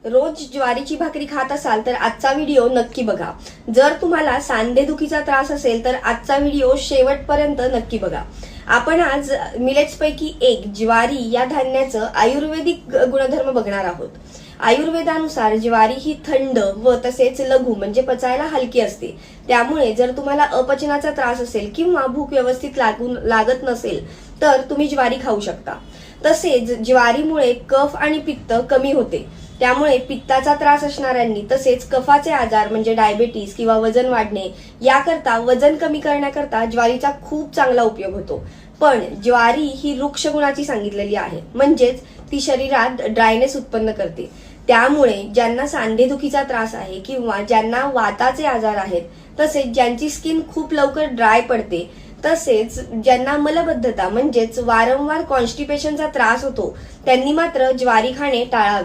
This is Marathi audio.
रोज ज्वारीची भाकरी खात असाल तर आजचा व्हिडिओ नक्की बघा। जर तुम्हाला सांधेदुखीचा त्रास असेल तर आजचा व्हिडिओ शेवटपर्यंत नक्की बघा। आपण आज मिलेट्स पैकी एक ज्वारी या धान्याचं आयुर्वेदिक गुणधर्म बघणार आहोत। आयुर्वेदानुसार ज्वारी ही थंड व तसेच लघु म्हणजे पचायला हलकी असते। त्यामुळे जर तुम्हाला अपचनाचा त्रास असेल किंवा भूक व्यवस्थित लागत नसेल तर तुम्ही ज्वारी खाऊ शकता। तसेच ज्वारीमुळे कफ आणि पित्त कमी होते। त्यामुळे पित्ताचा त्रास असणाऱ्यांनी तसेच कफाचे आजार म्हणजे डायबिटीस किंवा वजन वाढणे याकरता वजन कमी करण्याकरता ज्वारीचा खूप चांगला उपयोग होतो। पण ज्वारी ही वृक्ष गुणाची सांगितलेली आहे, म्हणजेच ती शरीरात ड्रायनेस उत्पन्न करते। त्यामुळे ज्यांना सांधेदुखीचा त्रास आहे किंवा ज्यांना वाताचे आजार आहेत, तसेच ज्यांची स्किन खूप लवकर ड्राय पडते, तसेच ज्यांना मलबद्धता म्हणजेच वारंवार कॉन्स्टिपेशनचा त्रास होतो, त्यांनी मात्र ज्वारी खाणे टाळावे।